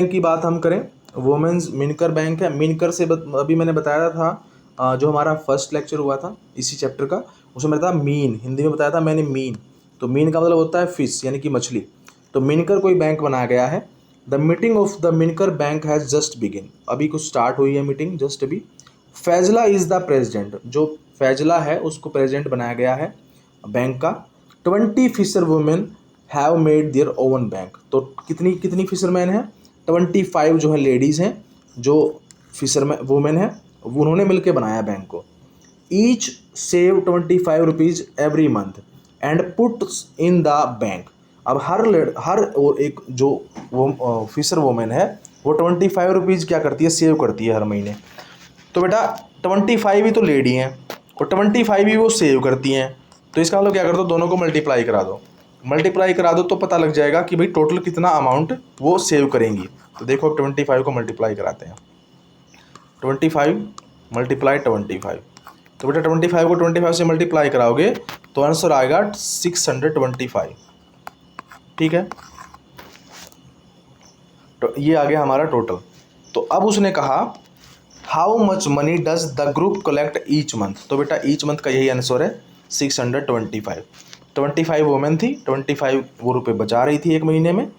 Bank की बात हम करें, वुमेन्स मिनकर बैंक है। मिनकर से अभी मैंने बताया था, जो हमारा फर्स्ट लेक्चर हुआ था इसी चैप्टर का, उसमें बताया मीन, हिंदी में बताया था मैंने मीन। तो मीन का मतलब होता है फिश यानी कि मछली। तो मिनकर कोई बैंक बनाया गया है। द मीटिंग ऑफ द मिनकर बैंक हैज़ जस्ट बिगिन, अभी कुछ स्टार्ट हुई है मीटिंग जस्ट अभी। फैजला इज़ द प्रेजिडेंट, जो फैजला है उसको प्रेजिडेंट बनाया गया है बैंक का। 20 fisher women have made their own bank, तो कितनी कितनी फिशरमैन है? 25 जो है लेडीज़ हैं, जो फिशरमैन वुमेन है, उन्होंने मिलकर बनाया बैंक को। Each save 25 rupees every month and put in the bank. अब हर और एक जो वो फिशर वुमेन है वो 25 रुपीज़ क्या करती है, सेव करती है हर महीने। तो बेटा 25 ही तो लेडी हैं और 25 ही वो सेव करती हैं, तो इसका मतलब क्या कर दो, दोनों को मल्टीप्लाई करा दो। मल्टीप्लाई करा दो तो पता लग जाएगा कि भाई टोटल कितना अमाउंट वो सेव करेंगी। तो देखो अब 25 को मल्टीप्लाई कराते हैं। 25 मल्टीप्लाई 25, तो बेटा 25 को 25 से मल्टीप्लाई कराओगे तो आंसर आएगा 625। ठीक है, तो ये आ गया हमारा टोटल। तो अब उसने कहा how much money does the group collect each month, तो बेटा ईच मंथ का यही आंसर है 625। 25 वुमेन थी, 25 वो रुपये बचा रही थी एक महीने में।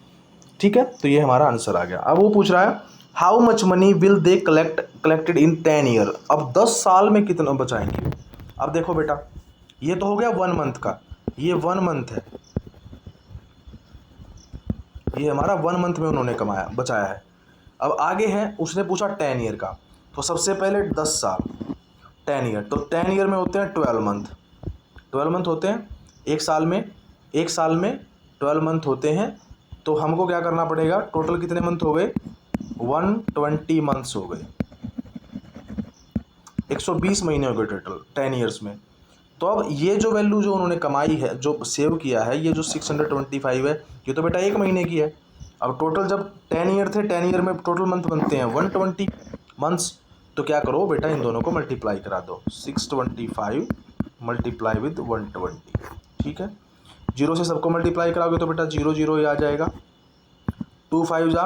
ठीक है, तो ये हमारा आंसर आ गया। अब वो पूछ रहा है how much money will they collected in 10 year, अब 10 साल में कितना बचाएंगे। अब देखो बेटा ये तो हो गया 1 मंथ का, ये 1 मंथ है, ये हमारा 1 मंथ में उन्होंने कमाया बचाया है। अब आगे है उसने पूछा 10 ईयर का, तो सबसे पहले 10 साल 10 ईयर, तो 10 ईयर में होते हैं 12 मंथ, 12 मंथ होते हैं एक साल में 12 मंथ होते हैं। तो हमको क्या करना पड़ेगा, टोटल कितने मंथ हो गए, 120 मंथ्स हो गए, 120 महीने हो गए टोटल 10 ईयर्स में। तो अब ये जो वैल्यू जो उन्होंने कमाई है, जो सेव किया है, ये जो 625 है, ये तो बेटा एक महीने की है। अब टोटल जब 10 ईयर थे, 10 ईयर में टोटल मंथ बनते हैं 120 मंथ्स, तो क्या करो बेटा इन दोनों को मल्टीप्लाई करा दो, 625 मल्टीप्लाई विद 120। ठीक है, जीरो से सबको मल्टीप्लाई कराओगे तो बेटा 0 0 ही आ जाएगा। 2 5 जा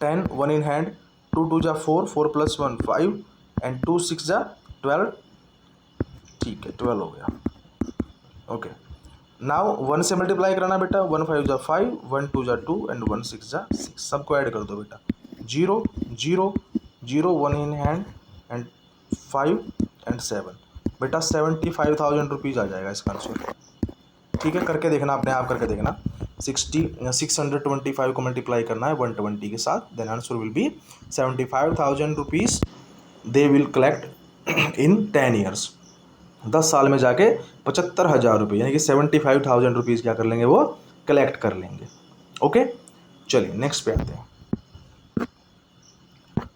10, 1 इन हैंड, 2 2 जा 4, 4 + 1 5 एंड 2 6 जा 12। ठीक है 12 हो गया। ओके, नाउ 1 से मल्टीप्लाई कराना बेटा, 1 5 जा 5, 1 2 जा 2 एंड 1 6 जा 6, सबको ऐड कर दो बेटा। 0 0 0 1 इन हैंड एंड 5 एंड 7, बेटा 75,000 रुपीज़ आ जाएगा इसका आंसर। ठीक है, करके देखना, अपने आप करके देखना। 625 को मल्टीप्लाई करना है 120 के साथ, then answer will be 75,000 rupees they will collect in 10 years. 10 साल में जाके 75,000 रुपये यानी कि 75,000 रुपीज़ क्या कर लेंगे, वो कलेक्ट कर लेंगे। ओके, चलिए नेक्स्ट पे आते हैं।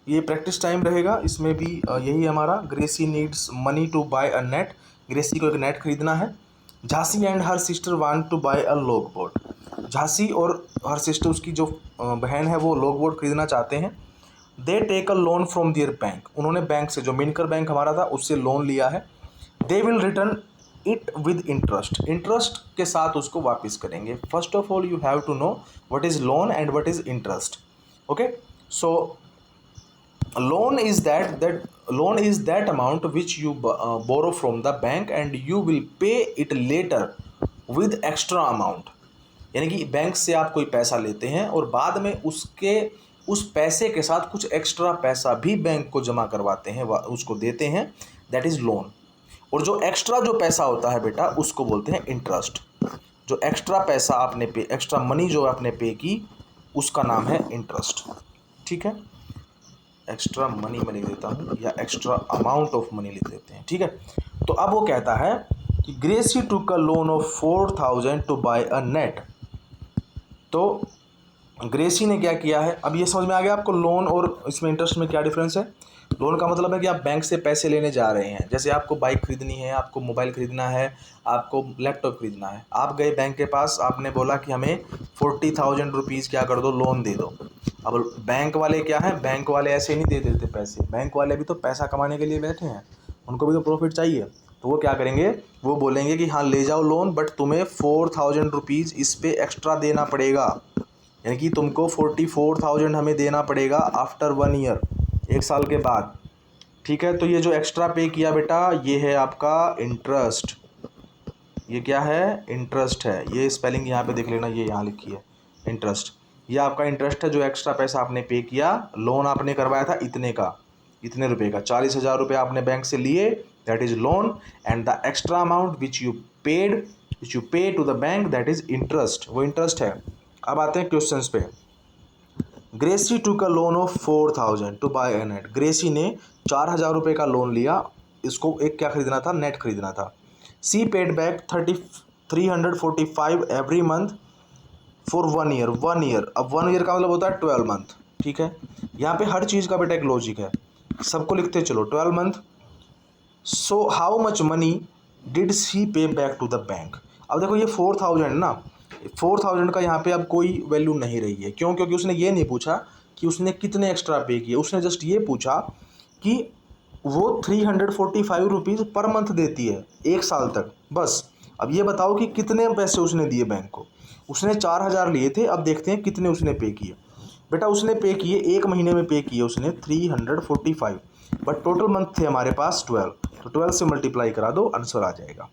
ये प्रैक्टिस टाइम रहेगा, इसमें भी यही हमारा Gracy needs money to buy a net, Gracy को एक नेट खरीदना है। Jhansi and her sister want to buy a log board, Jhansi और हर सिस्टर उसकी जो बहन है वो लॉग बोर्ड खरीदना चाहते हैं। They take a loan from their bank, उन्होंने बैंक से, जो मिनकर बैंक हमारा था उससे लोन लिया है। They will return it with interest, interest के साथ उसको वापस करेंगे। First of all you have to know what is loan and what is interest. Okay, so loan is that amount which you borrow from the bank and you will pay it later with extra amount, यानी कि bank से आप कोई पैसा लेते हैं और बाद में उस पैसे के साथ कुछ एक्स्ट्रा पैसा भी बैंक को जमा करवाते हैं, उसको देते हैं, दैट इज़ लोन। और जो एक्स्ट्रा जो पैसा होता है बेटा उसको बोलते हैं इंटरेस्ट। जो एक्स्ट्रा पैसा आपने पे, एक्स्ट्रा मनी जो आपने पे की, उसका नाम है इंटरेस्ट। ठीक है, एक्स्ट्रा मनी मैं लिख देता हूँ या एक्स्ट्रा अमाउंट ऑफ मनी लिख देते हैं। ठीक है, तो अब वो कहता है कि Gracy took a loan of 4,000 to buy a net. तो ग्रेसी ने क्या किया है, अब ये समझ में आ गया आपको लोन और इसमें इंटरेस्ट में क्या डिफरेंस है। लोन का मतलब है कि आप बैंक से पैसे लेने जा रहे हैं, जैसे आपको बाइक खरीदनी है, आपको मोबाइल खरीदना है, आपको लैपटॉप खरीदना है, आप गए बैंक के पास, आपने बोला कि हमें 40,000 रुपीज़ क्या कर दो, लोन दे दो। अब बैंक वाले क्या है, बैंक वाले ऐसे नहीं दे देते पैसे, बैंक वाले भी तो पैसा कमाने के लिए बैठे हैं, उनको भी तो प्रॉफिट चाहिए। तो वो क्या करेंगे, वो बोलेंगे कि हाँ ले जाओ लोन, बट तुम्हें 4,000 रुपीज़ इस पर एक्स्ट्रा देना पड़ेगा। यानी कि तुमको 44,000 हमें देना पड़ेगा आफ्टर 1 ईयर, 1 साल के बाद। ठीक है, तो ये जो एक्स्ट्रा पे किया बेटा ये है आपका इंटरेस्ट। ये क्या है? इंटरेस्ट है। ये स्पेलिंग यहाँ पे देख लेना, ये यहाँ लिखी है इंटरेस्ट। ये आपका इंटरेस्ट है जो एक्स्ट्रा पैसा आपने पे किया। लोन आपने करवाया था इतने का, इतने रुपए का, 40,000 रुपये आपने बैंक से लिए, that is loan, and the extra amount which you pay to the bank, that is interest, वो इंटरेस्ट है। अब आते हैं क्वेश्चंस पे। Gracy took a loan of 4,000 to buy a net. Gracy ने 4,000 रुपये का लोन लिया, इसको एक क्या खरीदना था? नेट खरीदना था। She paid back 345 every month for 1 year. 1 year, अब 1 ईयर का मतलब होता है 12 मंथ। ठीक है, यहाँ पे हर चीज़ का बेटा एक लॉजिक है, सबको लिखते चलो। 12 month. So how much money did she pay back to the bank. अब देखो ये 4,000 ना, 4,000 का यहाँ पे अब कोई वैल्यू नहीं रही है। क्यों? क्योंकि उसने ये नहीं पूछा कि उसने कितने एक्स्ट्रा पे किए, उसने जस्ट ये पूछा कि वो 345 रुपीज़ पर मंथ देती है 1 साल तक, बस। अब ये बताओ कि कितने पैसे उसने दिए बैंक को। उसने 4,000 लिए थे, अब देखते हैं कितने उसने पे किए। बेटा उसने पे किए, 1 महीने में पे किए उसने 345, बट टोटल मंथ थे हमारे पास 12, तो 12 से मल्टीप्लाई करा दो, आंसर आ जाएगा।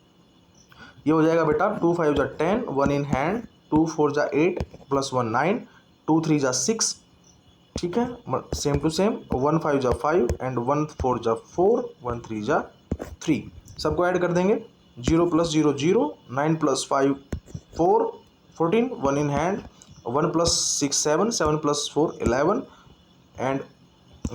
ये हो जाएगा बेटा 2 5 जा 10, 1 इन हैंड, 2 4 जा 8 प्लस 1 9, 2 3 जा 6। ठीक है, सेम टू सेम, 1 5 जा 5 एंड 1 4 जा 4, 1 3 जा 3, सबको ऐड कर देंगे। 0 + 0 0, 9 + 5 4, 14, 1 in hand, 1 + 6 7, 7 + 4 11 and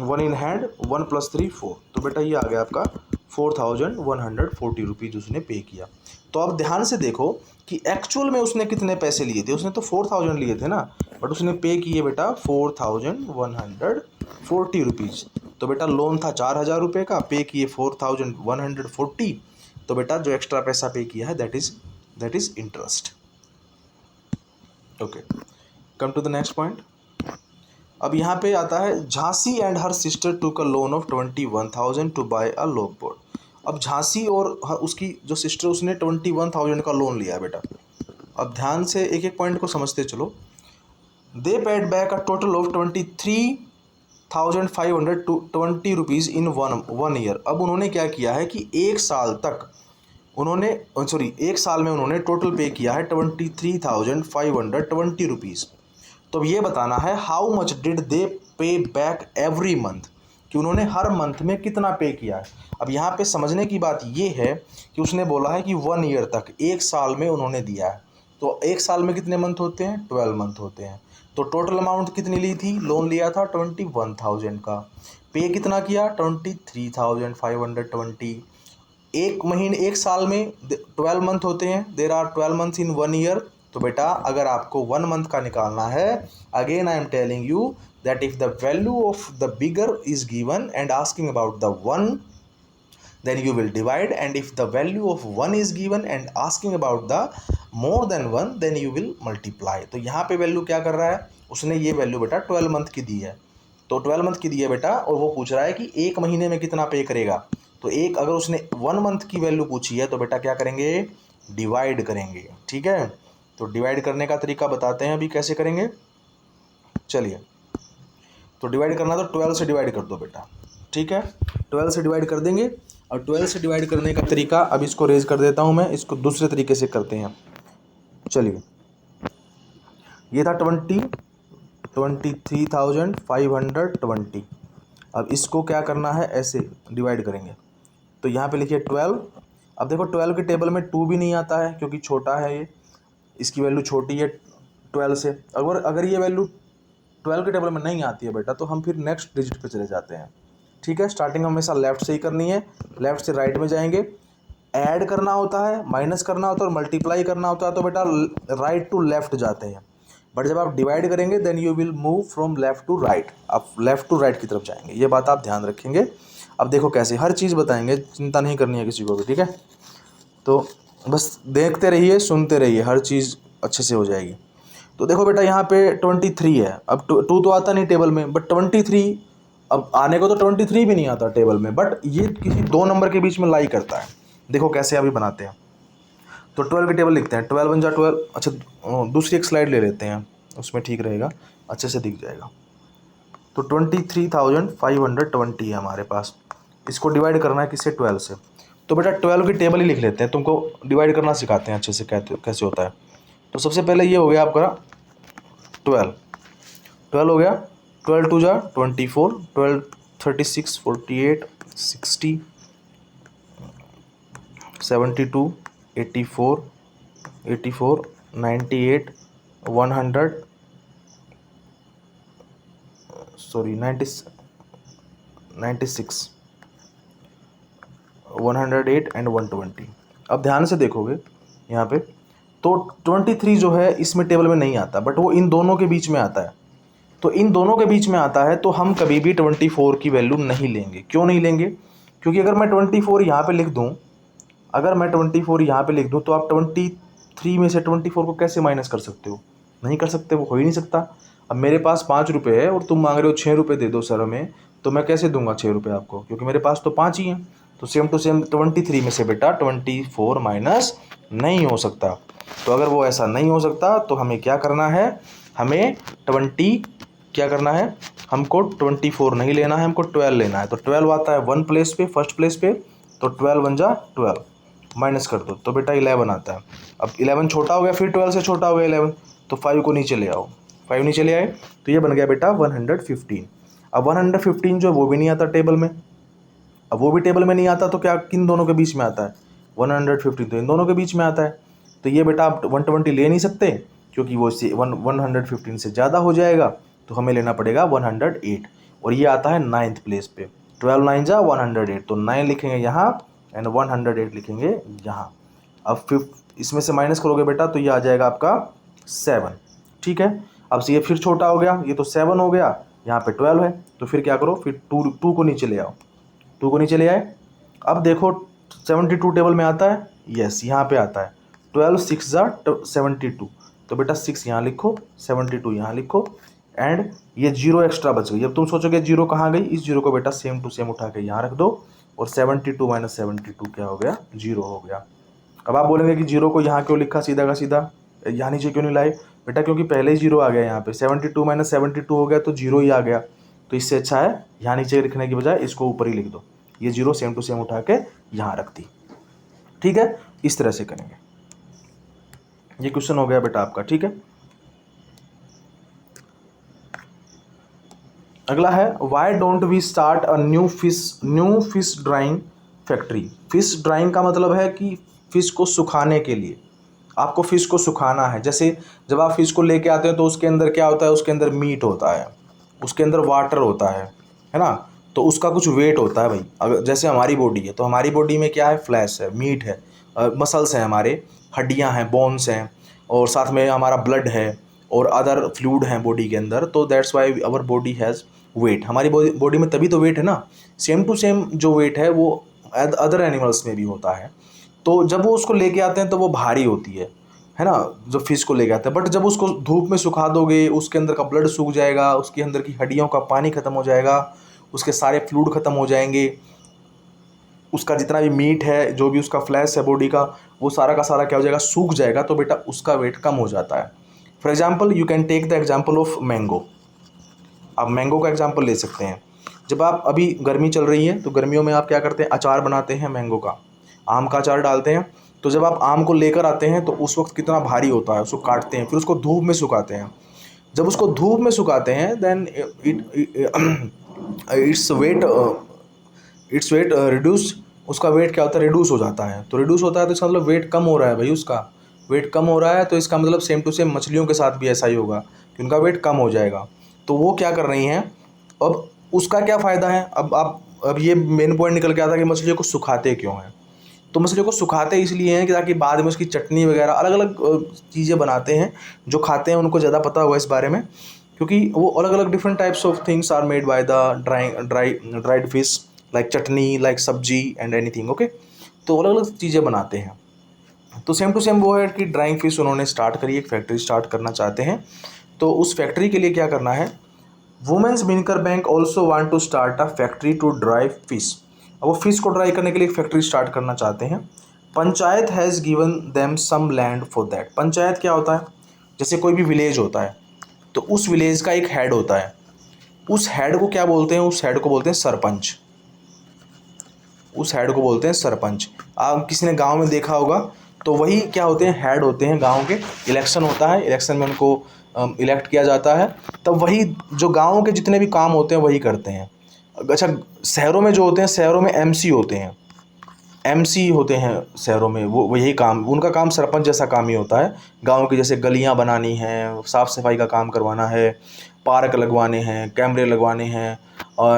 1 in hand, 1 + 3 4। तो बेटा ये आ गया आपका 4,140 रुपीज़ उसने पे किया। तो अब ध्यान से देखो कि एक्चुअल में उसने कितने पैसे लिए थे। उसने तो 4,000 लिए थे ना, बट उसने पे किए बेटा 4,140 रुपीज़। तो बेटा लोन था 4,000 रुपये का, पे किए 4,140। तो बेटा जो एक्स्ट्रा पैसा पे किया है that is interest. Okay, come to the next point. अब यहाँ पे आता है Jhansi and her sister took a loan of 21,000 to buy a log board. अब झांसी और उसकी जो सिस्टर, उसने 21,000 का लोन लिया बेटा। अब ध्यान से एक एक पॉइंट को समझते चलो। दे paid back a total of 23,520 rupees in one year. अब उन्होंने क्या किया है कि 1 साल तक उन्होंने, एक साल में उन्होंने टोटल पे किया है 23,520 रुपीज़। तो अब ये बताना है हाउ मच डिड दे पे बैक एवरी मंथ, कि उन्होंने हर मंथ में कितना पे किया है। अब यहाँ पे समझने की बात ये है कि उसने बोला है कि 1 ईयर तक, 1 साल में उन्होंने दिया है। तो 1 साल में कितने मंथ होते हैं? 12 मंथ होते हैं। तो टोटल अमाउंट कितनी ली थी? लोन लिया था 21,000 का, पे कितना किया? 23,520। एक महीने, 1 साल में 12 मंथ होते हैं, there are 12 month in 1 year. तो बेटा अगर आपको 1 मंथ का निकालना है, again I am telling you that if the value of the bigger is given and asking about the 1, then you will divide, and if the value of 1 is given and asking about the more than 1, then you will multiply। तो यहाँ पे value क्या कर रहा है? उसने ये value बेटा 12 मंथ की दी है, तो 12 मंथ की दी है बेटा, और वो पूछ रहा है कि 1 महीने में कितना पे करेगा। तो एक, अगर उसने 1 मंथ की वैल्यू पूछी है तो बेटा क्या करेंगे? डिवाइड करेंगे। ठीक है, तो डिवाइड करने का तरीका बताते हैं अभी कैसे करेंगे। चलिए, तो डिवाइड करना तो 12 से डिवाइड कर दो बेटा। ठीक है, 12 से डिवाइड कर देंगे, और 12 से डिवाइड करने का तरीका, अब इसको रेज कर देता हूँ मैं, इसको दूसरे तरीके से करते हैं। चलिए, ये था 23,520। अब इसको क्या करना है? ऐसे डिवाइड करेंगे। तो यहाँ पे लिखिए 12। अब देखो 12 के टेबल में 2 भी नहीं आता है क्योंकि छोटा है ये, इसकी वैल्यू छोटी है 12 से। अगर ये वैल्यू 12 के टेबल में नहीं आती है बेटा, तो हम फिर नेक्स्ट डिजिट पे चले जाते हैं। ठीक है, स्टार्टिंग हमेशा लेफ्ट से ही करनी है, लेफ्ट से राइट में जाएंगे। ऐड करना होता है, माइनस करना होता है, और मल्टीप्लाई करना होता है, तो बेटा राइट टू लेफ्ट जाते हैं। बट जब आप डिवाइड करेंगे then you will move from left to right, आप लेफ्ट टू राइट की तरफ जाएंगे। ये बात आप ध्यान रखेंगे। अब देखो कैसे, हर चीज़ बताएंगे, चिंता नहीं करनी है किसी को भी। ठीक है, तो बस देखते रहिए, सुनते रहिए, हर चीज़ अच्छे से हो जाएगी। तो देखो बेटा यहाँ पे 23 है। अब 2 तो आता नहीं टेबल में, बट 23, अब आने को तो 23 भी नहीं आता टेबल में, बट ये किसी 2 नंबर के बीच में लाई करता है। देखो कैसे अभी बनाते हैं। तो 12 के टेबल लिखते हैं, 12 × 12। अच्छा, दूसरी एक स्लाइड ले लेते हैं, उसमें ठीक रहेगा, अच्छे से दिख जाएगा। तो 23,520 है हमारे पास। इसको डिवाइड करना है किससे, 12 से। तो बेटा 12 की टेबल ही लिख लेते हैं, तुमको डिवाइड करना सिखाते हैं अच्छे से कैसे होता है। तो सबसे पहले ये हो गया आपका 12, 12 हो गया, 12 2 जा 24, 12 36 48 60 72 84 84 98 100 सॉरी 96 108 एंड 120। अब ध्यान से देखोगे यहाँ पे, तो 23 जो है इसमें टेबल में नहीं आता, बट वो इन दोनों के बीच में आता है। तो इन दोनों के बीच में आता है, तो हम कभी भी 24 की वैल्यू नहीं लेंगे। क्यों नहीं लेंगे? क्योंकि अगर मैं 24 यहाँ पे लिख दूँ, अगर मैं 24 यहाँ पे लिख दूँ, तो आप 23 में से 24 को कैसे माइनस कर सकते हो? नहीं कर सकते, वो हो ही नहीं सकता। अब मेरे पास 5 रुपये है और तुम मांग रहे हो 6 रुपये दे दो सर हमें, तो मैं कैसे दूंगा 6 रुपये आपको, क्योंकि मेरे पास तो 5 ही हैं। तो सेम टू सेम 23 में से बेटा 24 माइनस नहीं हो सकता। तो अगर वो ऐसा नहीं हो सकता, तो हमें क्या करना है, हमें क्या करना है, हमको 24 नहीं लेना है, हमको 12 लेना है। तो 12 आता है 1 प्लेस पे, फर्स्ट प्लेस पे, तो 12 बन जा 12, माइनस कर दो तो बेटा 11 आता है। अब 11 छोटा हो गया, फिर 12 से छोटा हो गया 11, तो 5 को नीचे ले आओ, 5 नीचे ले आए, तो ये बन गया बेटा 115। अब 115 जो वो भी नहीं आता टेबल में, अब वो भी टेबल में नहीं आता, तो क्या किन दोनों के बीच में आता है, 115 तो इन दोनों के बीच में आता है। तो ये बेटा आप 120 ले नहीं सकते, क्योंकि वो 115 से ज़्यादा हो जाएगा, तो हमें लेना पड़ेगा 108, और ये आता है 9th प्लेस पे। 12 9 जा 108, तो 9 लिखेंगे यहाँ एंड 108 लिखेंगे यहाँ। अब इसमें से माइनस करोगे बेटा, तो ये आ जाएगा आपका 7, ठीक है। अब से ये फिर छोटा हो गया, ये तो 7 हो गया, यहाँ पे 12 है, तो फिर क्या करो, फिर 2 को नीचे ले आओ, 2 को नीचे ले आए। अब देखो 72 टेबल में आता है, यस यहाँ पे आता है, 12 6 जा 72, तो बेटा 6 यहाँ लिखो, 72 यहाँ लिखो, एंड ये 0 एक्स्ट्रा बच गई। अब तुम सोचोगे 0 कहाँ गई, इस 0 को बेटा सेम टू सेम उठा के यहाँ रख दो, और 72 माइनस 72 क्या हो गया, 0 हो गया। अब आप बोलेंगे कि 0 को यहाँ क्यों लिखा सीधा का सीधा, यहाँ नीचे क्यों नहीं लाए? बेटा क्योंकि पहले ही 0 आ गया यहाँ पे, 72 माइनस 72 हो गया, तो 0 ही आ गया। तो इससे अच्छा है यहाँ नीचे लिखने की बजाय इसको ऊपर ही लिख दो, ये 0 सेम टू सेम उठा के यहाँ रख दी, ठीक है। इस तरह से करेंगे। ये क्वेश्चन हो गया बेटा आपका, ठीक है। अगला है, why don't we start a new fish drying factory. Fish drying का मतलब है कि फिश को सुखाने के लिए, आपको फिश को सुखाना है। जैसे जब आप फिश को लेके आते हैं, तो उसके अंदर क्या होता है, उसके अंदर मीट होता है, उसके अंदर वाटर होता है ना, तो उसका कुछ वेट होता है भाई। अगर जैसे हमारी बॉडी है, तो हमारी बॉडी में क्या है, फ्लैश है, मीट है, मसल्स हैं, हमारे हड्डियां हैं, बोन्स हैं, और साथ में हमारा ब्लड है, और अदर फ्लूइड हैं बॉडी के अंदर। तो that's why our body has weight. हमारी बॉडी में तभी तो वेट है ना। सेम टू सेम जो वेट है वो अदर एनिमल्स में भी होता है। तो जब वो उसको लेके आते हैं तो वो भारी होती है ना, जो फिश को लेके आते हैं। बट जब उसको धूप में सुखा दोगे, उसके अंदर का ब्लड सूख जाएगा, उसके अंदर की हड्डियों का पानी खत्म हो जाएगा, उसके सारे फ्लूइड खत्म हो जाएंगे, उसका जितना भी मीट है, जो भी उसका फ्लैश है बॉडी का, वो सारा का सारा क्या हो जाएगा, सूख जाएगा। तो बेटा उसका वेट कम हो जाता है। For example you can take the example of mango. आप मैंगो का एग्जाम्पल ले सकते हैं। जब आप अभी गर्मी चल रही है, तो गर्मियों में आप क्या करते हैं, अचार बनाते हैं मैंगो का, आम का अचार डालते हैं। तो जब आप आम को लेकर आते हैं, तो उस वक्त कितना भारी होता है, उसको काटते हैं, फिर उसको धूप में सुखाते हैं। जब उसको धूप में सुखाते हैं, देन इट्स वेट रिड्यूस, उसका वेट क्या होता है, रिड्यूस हो जाता है। तो रिड्यूस होता है तो इसका मतलब वेट कम हो रहा है भाई, उसका वेट कम हो रहा है। तो इसका मतलब सेम टू सेम मछलियों के साथ भी ऐसा ही होगा कि उनका वेट कम हो जाएगा। तो वो क्या कर रही हैं, अब उसका क्या फ़ायदा है, अब ये मेन पॉइंट निकल के आता है कि मछलियों को सुखाते क्यों हैं। तो मछलियों को सुखाते इसलिए हैं कि ताकि बाद में उसकी चटनी वगैरह अलग अलग चीज़ें बनाते हैं। जो खाते हैं उनको ज़्यादा पता होगा इस बारे में, क्योंकि वो अलग अलग different types of things are made by the dried fish, like chutney, like sabzi and anything, okay. तो अलग अलग चीज़ें बनाते हैं। तो सेम टू सेम वो है कि ड्राइंग फिश उन्होंने स्टार्ट करी, एक फैक्ट्री स्टार्ट करना चाहते हैं। तो उस फैक्ट्री के लिए क्या करना है, वुमेन्स विनकर bank also want to start a factory to dry fish. अब वो फिश को ड्राई करने के लिए एक फैक्ट्री स्टार्ट करना चाहते हैं। Panchayat has given them some land for that. Panchayat क्या होता है, जैसे कोई भी विलेज होता है, तो उस विलेज का एक हेड होता है। उस हेड को क्या बोलते हैं? उस हेड को बोलते हैं सरपंच। उस हेड को बोलते हैं सरपंच। आप किसी ने गांव में देखा होगा, तो वही क्या होते हैं? हेड होते हैं गांव के। इलेक्शन होता है, इलेक्शन में उनको इलेक्ट किया जाता है, तब वही जो गांव के जितने भी काम होते हैं वही करते हैं। अच्छा, शहरों में जो होते हैं, शहरों में एमसी होते हैं। एमसी होते हैं शहरों में, वो यही काम, उनका काम सरपंच जैसा काम ही होता है। गांव की जैसे गलियां बनानी हैं, साफ़ सफाई का काम करवाना है, पार्क लगवाने हैं, कैमरे लगवाने हैं,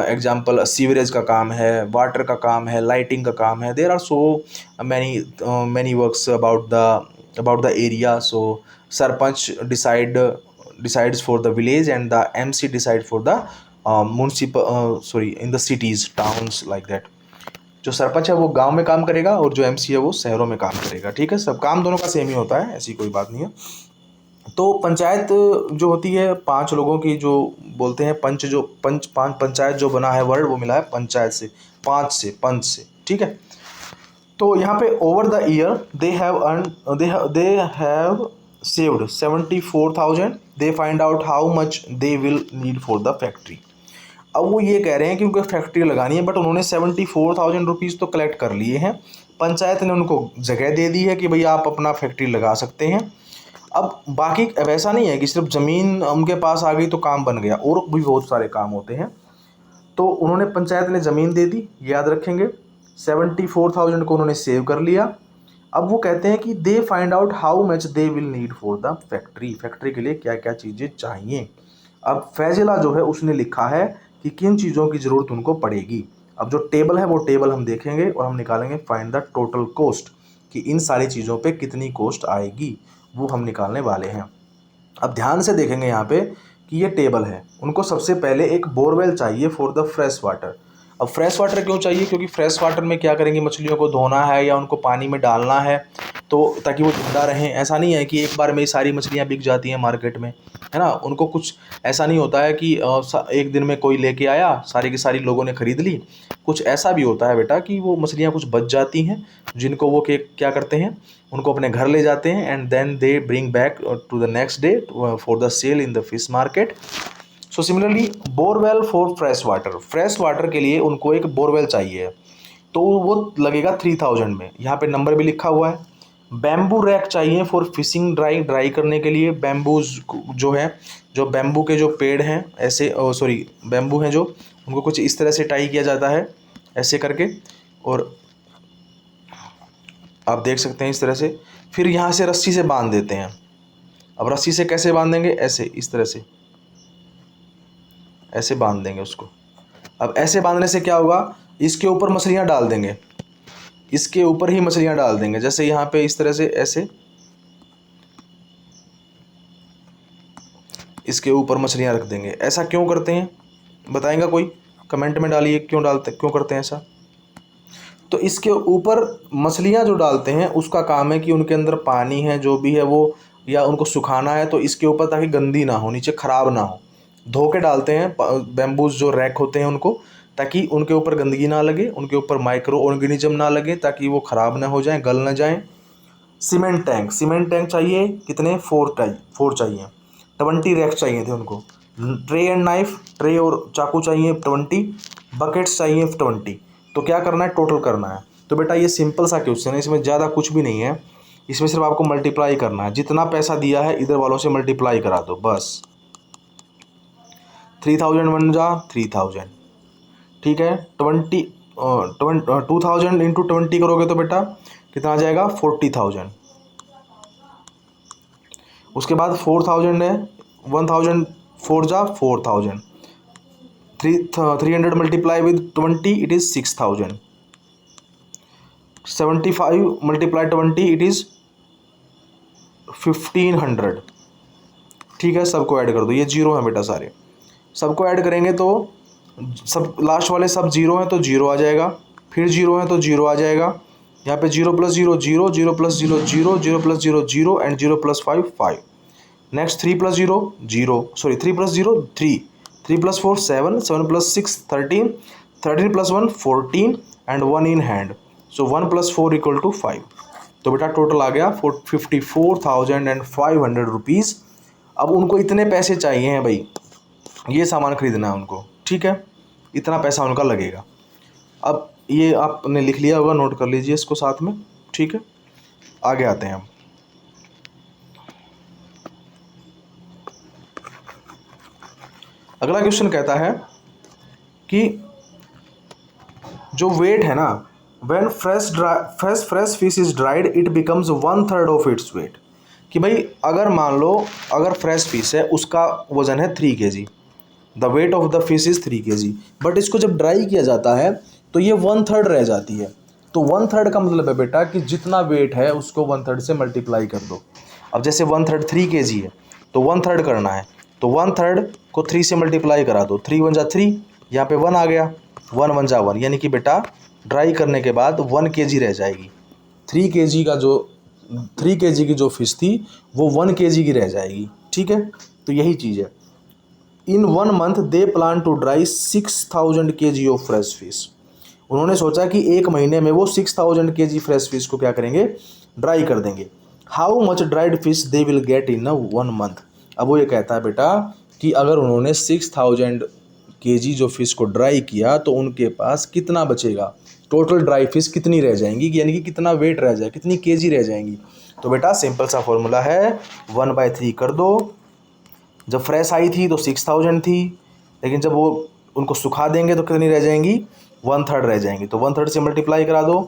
एग्जाम्पल सीवरेज का काम है, वाटर का काम है, लाइटिंग का काम है। There are so many many works about the area. So sarpanch decides for the village and the MC decide for the municipal sorry in the cities, towns, like that. जो सरपंच है वो गांव में काम करेगा और जो एमसी है वो शहरों में काम करेगा। ठीक है, सब काम दोनों का सेम ही होता है, ऐसी कोई बात नहीं है। तो पंचायत जो होती है 5 लोगों की, जो बोलते हैं पंच, जो पंचायत जो बना है वर्ड वो मिला है पंचायत से, 5 से, पंच से। ठीक है, तो यहाँ पे over the year they have earn they have saved 74,000। They find out how much they will need for the factory. अब वो ये कह रहे हैं कि उनको फैक्ट्री लगानी है, बट उन्होंने 74,000 रुपीज़ तो कलेक्ट कर लिए हैं। पंचायत ने उनको जगह दे दी है कि भाई आप अपना फैक्ट्री लगा सकते हैं। अब बाकी, अब ऐसा नहीं है कि सिर्फ ज़मीन उनके पास आ गई तो काम बन गया, और भी बहुत सारे काम होते हैं। तो उन्होंने, पंचायत ने ज़मीन दे दी, याद रखेंगे। 74,000 को उन्होंने सेव कर लिया। अब वो कहते हैं कि they find out how much they will need for the factory. Factory के लिए क्या क्या चीज़ें चाहिए। अब फैजिला जो है उसने लिखा है कि किन चीज़ों की ज़रूरत उनको पड़ेगी। अब जो टेबल है वो टेबल हम देखेंगे और हम निकालेंगे फाइंड द टोटल कॉस्ट, कि इन सारी चीज़ों पे कितनी कॉस्ट आएगी, वो हम निकालने वाले हैं। अब ध्यान से देखेंगे यहाँ पे कि ये टेबल है। उनको सबसे पहले एक बोरवेल चाहिए फॉर द फ्रेश वाटर। अब फ्रेश वाटर क्यों चाहिए? क्योंकि फ्रेश वाटर में क्या करेंगे, मछलियों को धोना है या उनको पानी में डालना है, तो ताकि वो जिंदा रहें। ऐसा नहीं है कि एक बार में सारी मछलियाँ बिक जाती हैं मार्केट में, है ना। उनको कुछ ऐसा नहीं होता है कि एक दिन में कोई लेके आया, सारी की सारी लोगों ने ख़रीद ली। कुछ ऐसा भी होता है बेटा कि वो मछलियाँ कुछ बच जाती हैं, जिनको वो क्या करते हैं, उनको अपने घर ले जाते हैं, and then they bring back to the next day for the sale in the fish market. So similarly borewell for fresh water, fresh water के लिए उनको एक बोरवेल चाहिए, तो वो लगेगा 3,000 में। यहाँ पे नंबर भी लिखा हुआ है। बैम्बू रैक चाहिए फॉर फिशिंग ड्राई करने के लिए। बैम्बूज जो है, जो बैम्बू के जो पेड़ हैं, ऐसे सॉरी बैम्बू हैं जो, उनको कुछ इस तरह से टाई किया जाता है, ऐसे करके, और आप देख सकते हैं इस तरह से। फिर यहाँ से रस्सी से बांध देते हैं। अब रस्सी से कैसे बांधेंगे? ऐसे, इस तरह से ऐसे बांध देंगे उसको। अब ऐसे बांधने से क्या होगा, इसके ऊपर मछलियाँ डाल देंगे, इसके ऊपर ही मछलियाँ डाल देंगे। जैसे यहाँ पे इस तरह से, ऐसे इसके ऊपर मछलियाँ रख देंगे। ऐसा क्यों करते हैं बताएगा कोई? कमेंट में डालिए क्यों करते हैं ऐसा। तो इसके ऊपर मछलियाँ जो डालते हैं उसका काम है कि उनके अंदर पानी है जो भी है वो, या उनको सुखाना है, तो इसके ऊपर ताकि गंदी ना हो, नीचे ख़राब ना हो, धो के डालते हैं बैम्बूज जो रैक होते हैं उनको, ताकि उनके ऊपर गंदगी ना लगे, उनके ऊपर माइक्रो ऑर्गेनिज्म ना लगे, ताकि वो ख़राब ना हो जाएं, गल ना जाएं। सीमेंट टैंक चाहिए कितने? 4 चाहिए। 20 रैक चाहिए थे उनको। ट्रे एंड नाइफ, ट्रे और चाकू चाहिए 20। बकेट्स चाहिए 20। तो क्या करना है? टोटल करना है। तो बेटा ये सिंपल सा क्वेश्चन है, इसमें ज़्यादा कुछ भी नहीं है। इसमें सिर्फ आपको मल्टीप्लाई करना है, जितना पैसा दिया है इधर वालों से मल्टीप्लाई करा दो बस। 3,000 बन जा 3,000, ठीक है। 2,000 इंटू 20 करोगे तो बेटा कितना आ जाएगा? 40,000। उसके बाद 4,000 है, 1,000 4 जा 4,000। 300 multiply with 20 it is 6,000। 75 multiply 20 it is 1,500। ठीक है, सबको ऐड कर दो। ये जीरो है बेटा सारे, सबको ऐड करेंगे तो सब लास्ट वाले सब जीरो हैं तो जीरो आ जाएगा, फिर जीरो है तो जीरो आ जाएगा। यहाँ पे 0 + 0 0, 0 + 0 0, 0 + 0 0 and 0 + 5 5। Next 3 + 0 0, sorry 3 + 0 3, 3 + 4 7, 7 + 6 13, 13 + 1 14 and 1 in hand. सो 1 + 4 = 5। तो बेटा टोटल आ गया 54,500 रुपीज़ अब उनको इतने पैसे चाहिए हैं भाई, ये सामान खरीदना है उनको, ठीक है, इतना पैसा उनका लगेगा। अब ये आपने लिख लिया होगा, नोट कर लीजिए इसको साथ में, ठीक है। आगे आते हैं हम। अगला क्वेश्चन कहता है कि जो वेट है ना, when fresh fish is dried it becomes 1/3 of its weight. कि भाई अगर मान लो अगर फ्रेश फिश है उसका वजन है 3 kg, the weight of the fish is 3 kg, but इसको जब ड्राई किया जाता है तो ये 1/3 रह जाती है। तो 1/3 का मतलब है बेटा कि जितना वेट है उसको 1/3 से मल्टीप्लाई कर दो। अब जैसे 1/3 3 kg है तो 1/3 करना है, तो 1/3 को 3 से मल्टीप्लाई करा दो, 3 × 3, यहाँ पे 1 आ गया, 1 × 1, यानी कि बेटा ड्राई करने के बाद 1 kg रह जाएगी। 3 kg की जो फिश थी वो 1 kg की रह जाएगी, ठीक है। तो यही चीज़ है। In 1 month they plan to dry 6000 kg of fresh fish. उन्होंने सोचा कि एक महीने में वो 6000 kg फ्रेश फिश को क्या करेंगे, ड्राई कर देंगे। How much dried fish they will get in 1 month. अब वो ये कहता है बेटा कि अगर उन्होंने 6000 kg जो फिश को ड्राई किया तो उनके पास कितना बचेगा, टोटल ड्राई फिश कितनी रह जाएंगी, यानी कि कितना वेट रह जाए, कितनी केजी रह जाएंगी। तो बेटा सिंपल सा फॉर्मूला है, 1/3 कर दो। जब फ्रेश आई थी तो 6000 थी, लेकिन जब वो उनको सुखा देंगे तो कितनी रह जाएंगी, 1/3 रह जाएंगी। तो 1/3 से मल्टीप्लाई करा दो,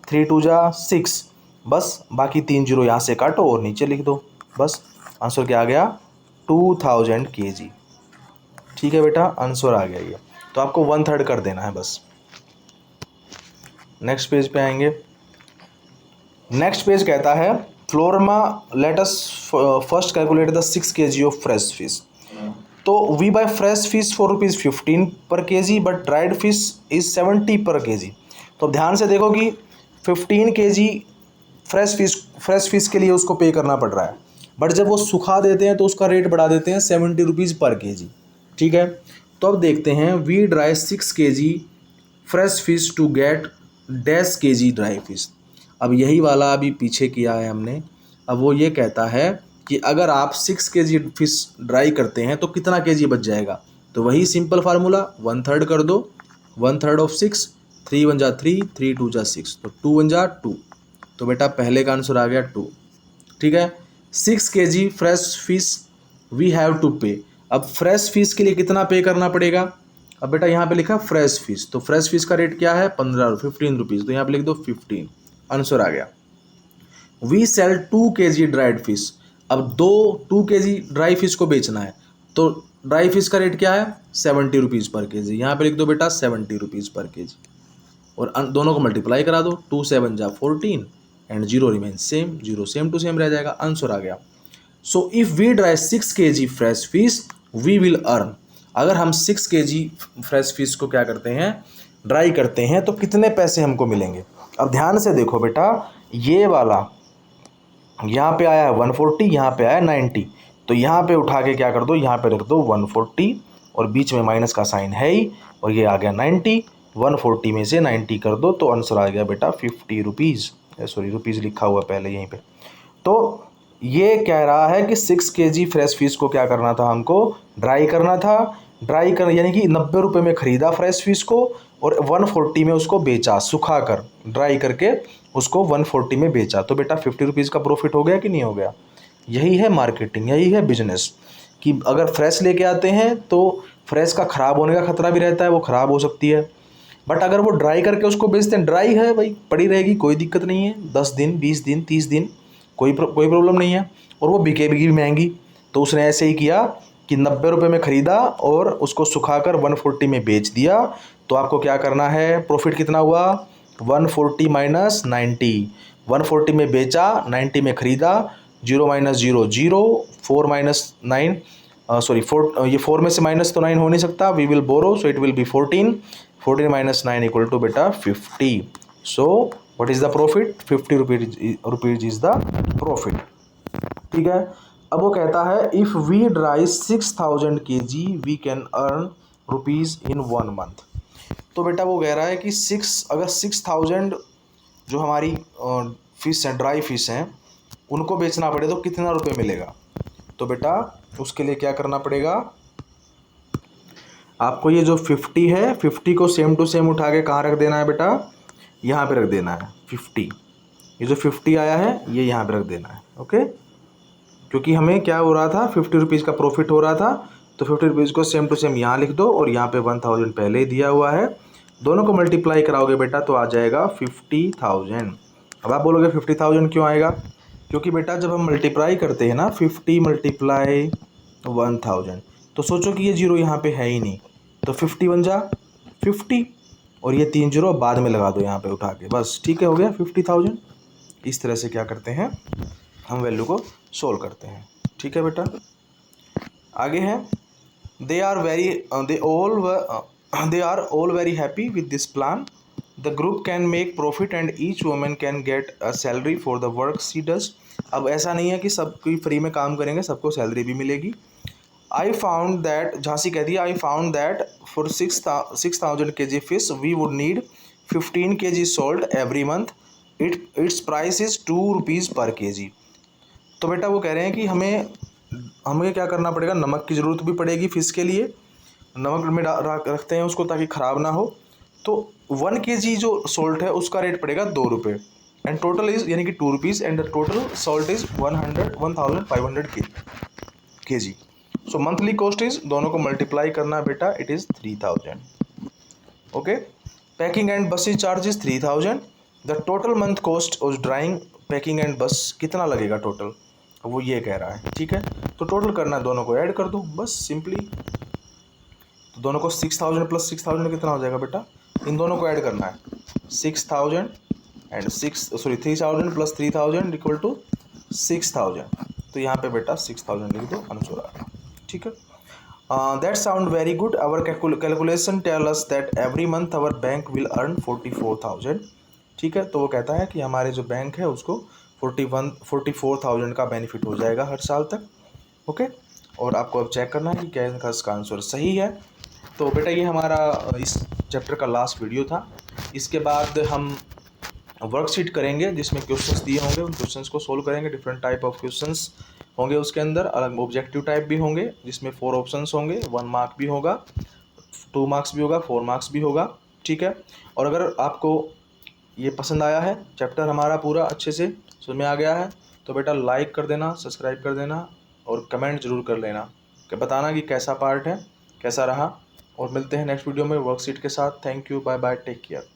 3 × 2 = 6, बस बाकी 3 जीरो यहाँ से काटो और नीचे लिख दो, बस आंसर क्या आ गया, 2000 kg। ठीक है बेटा, आंसर आ गया ये। तो आपको 1/3 कर देना है बस। नेक्स्ट पेज पे आएंगे। नेक्स्ट पेज कहता है फ्लोरमा let us first calculate the 6 kg of fresh fish. तो we buy fresh fish for ₹15 per kg but dried fish is 70 per kg। तो अब ध्यान से देखो कि 15 kg फ्रेश फिश के लिए उसको पे करना पड़ रहा है, बट जब वो सुखा देते हैं तो उसका रेट बढ़ा देते हैं 70 रुपीज़ पर kg, ठीक है। तो अब देखते हैं, we dry 6 kg fresh fish to get dash kg dry fish. अब यही वाला अभी पीछे किया है हमने। अब वो ये कहता है कि अगर आप 6 kg फिश ड्राई करते हैं तो कितना kg बच जाएगा। तो वही सिंपल फार्मूला, 1/3 कर दो, 1/3 ऑफ 6, 3 × 1 = 3, 3 × 2 = 6, तो 2 × 1 = 2। तो बेटा पहले का आंसर आ गया 2, ठीक है। 6 kg fresh fish we have to pay. अब फ्रेश फिश के लिए कितना पे करना पड़ेगा। अब बेटा यहाँ पे लिखा फ्रेश फिश, तो फ्रेश फिश का रेट क्या है, 15 रुपीज़, तो यहाँ पे लिख दो 15, आंसर आ गया। We sell 2 kg dried fish. अब 2 kg ड्राई फिश को बेचना है, तो ड्राई फिश का रेट क्या है, 70 रुपीज़ पर kg, यहाँ पे लिख दो बेटा 70 रुपीज़ पर kg, और दोनों को मल्टीप्लाई करा दो, 2 × 7 = 14 and 0 remain same, 0 same to same रह जाएगा, आंसर आ गया। So if we dry 6 kg fresh fish we will earn. अगर हम 6 kg फ्रेश फिश को क्या करते हैं, ड्राई करते हैं, तो कितने पैसे हमको मिलेंगे। अब ध्यान से देखो बेटा, ये वाला यहाँ पे आया है 140, यहाँ पे आया 90, तो यहाँ पे उठा के क्या कर दो, यहाँ पे रख दो 140 और बीच में माइनस का साइन है ही, और ये आ गया 90, 140 में से 90 कर दो तो आंसर आ गया बेटा 50 रुपीज़, सॉरी रुपीज़ लिखा हुआ पहले यहीं पे। तो ये कह रहा है कि 6 kg फ्रेश फिश को क्या करना था, हमको ड्राई करना था। ड्राई कर यानी कि 90 रुपये में ख़रीदा फ्रेश फिश को और 140 में उसको बेचा, सुखा कर ड्राई करके उसको 140 में बेचा, तो बेटा 50 रुपीज़ का प्रॉफिट हो गया कि नहीं हो गया। यही है मार्केटिंग, यही है बिजनेस, कि अगर फ्रेश लेके आते हैं तो फ्रेश का ख़राब होने का खतरा भी रहता है, वो ख़राब हो सकती है, बट अगर वो ड्राई करके उसको बेचते हैं, ड्राई है भाई, पड़ी रहेगी, कोई दिक्कत नहीं है, 10 दिन 20 दिन 30 दिन कोई प्रॉब्लम नहीं है, और वो बिकेगी भी महंगी। तो उसने ऐसे ही किया कि 90 रुपये में ख़रीदा और उसको सुखाकर 140 में बेच दिया। तो आपको क्या करना है, प्रॉफिट कितना हुआ, 140 - 90, 140 में बेचा, 90 में ख़रीदा, 0 - 0 0, 4 - 9 सॉरी 4, ये 4 में से माइनस तो 9 हो नहीं सकता, we will borrow, so it will be 14, 14 - 9 = बेटा 50। So what is the profit, 50 rupees is the profit, ठीक है। अब वो कहता है if we dry 6000 kg we can earn rupees in 1 month. तो बेटा वो कह रहा है कि अगर 6000 जो हमारी फिश हैं, ड्राई फिश हैं, उनको बेचना पड़े तो कितना रुपये मिलेगा। तो बेटा उसके लिए क्या करना पड़ेगा, आपको ये जो 50 है 50 को सेम टू सेम उठा के कहाँ रख देना है बेटा, यहाँ पे रख देना है 50। ये जो 50 आया है ये यहाँ पे रख देना है। ओके, क्योंकि हमें क्या हो रहा था, 50 रुपीज़ का प्रॉफिट हो रहा था, तो 50 रुपीज़ को सेम टू सेम यहाँ लिख दो और यहाँ पे 1000 पहले ही दिया हुआ है। दोनों को मल्टीप्लाई कराओगे बेटा तो आ जाएगा 50,000। अब आप बोलोगे 50,000 क्यों आएगा, क्योंकि बेटा जब हम मल्टीप्लाई करते हैं ना 50 मल्टीप्लाई 1000, तो सोचो कि ये जीरो यहाँ पे है ही नहीं, तो 50 बन जा 50 और ये 3 जीरो बाद में लगा दो यहाँ पे उठा के, बस ठीक है, हो गया 50,000। इस तरह से क्या करते हैं हम वैल्यू को सोल्व करते हैं। ठीक है बेटा, आगे है they are all very happy with this plan. The group can make profit and each women can get a salary for the work she does. अब ऐसा नहीं है कि सब कोई फ्री में काम करेंगे, सबको सैलरी भी मिलेगी। आई फाउंड दैट, झांसी कहती है, I found that for 6,000 kg fish we would need 15 kg salt every month. Its price is 2 rupees per kg। तो बेटा वो कह रहे हैं कि हमें क्या करना पड़ेगा, नमक की ज़रूरत भी पड़ेगी फिश के लिए, नमक में रखते हैं उसको ताकि ख़राब ना हो। तो 1 kg जो सॉल्ट है उसका रेट पड़ेगा 2 रुपये एंड टोटल इज़ यानी कि 2 rupees and the total salt is 1500 kg। So monthly cost is, दोनों को मल्टीप्लाई करना बेटा, it is 3000। Okay, packing and buses charge is 3000। The total month cost of drawing packing and बस कितना लगेगा total, वो ये कह रहा है। ठीक है, तो टोटल करना है, दोनों को ऐड कर दो बस सिंपली। तो दोनों को 6,000 प्लस 6,000 कितना हो जाएगा बेटा, इन दोनों को ऐड करना है 6,000 एंड 3,000 प्लस 3,000 इक्वल टू 6,000। तो यहाँ पे बेटा 6,000 लिख दो अनुसार। ठीक है, that sound very good, our calculation tell us that every month our bank will earn 44,000। ठीक है, तो वो कहता है कि हमारे जो बैंक है उसको 44,000 का बेनिफिट हो जाएगा हर साल तक। ओके, और आपको अब चेक करना है कि क्या इसका आंसर सही है। तो बेटा ये हमारा इस चैप्टर का लास्ट वीडियो था। इसके बाद हम वर्कशीट करेंगे जिसमें क्वेश्चंस दिए होंगे, उन क्वेश्चंस को सोल्व करेंगे। डिफरेंट टाइप ऑफ क्वेश्चंस होंगे उसके अंदर, अलग ऑब्जेक्टिव टाइप भी होंगे जिसमें 4 ऑप्शंस होंगे, 1 मार्क भी होगा, 2 मार्क्स भी होगा, 4 मार्क्स भी होगा। ठीक है, और अगर आपको ये पसंद आया है चैप्टर हमारा पूरा अच्छे से समझ में आ गया है तो बेटा लाइक कर देना, सब्सक्राइब कर देना और कमेंट ज़रूर कर लेना कि बताना कि कैसा पार्ट है, कैसा रहा। और मिलते हैं नेक्स्ट वीडियो में वर्कशीट के साथ। Thank you, bye bye, take care.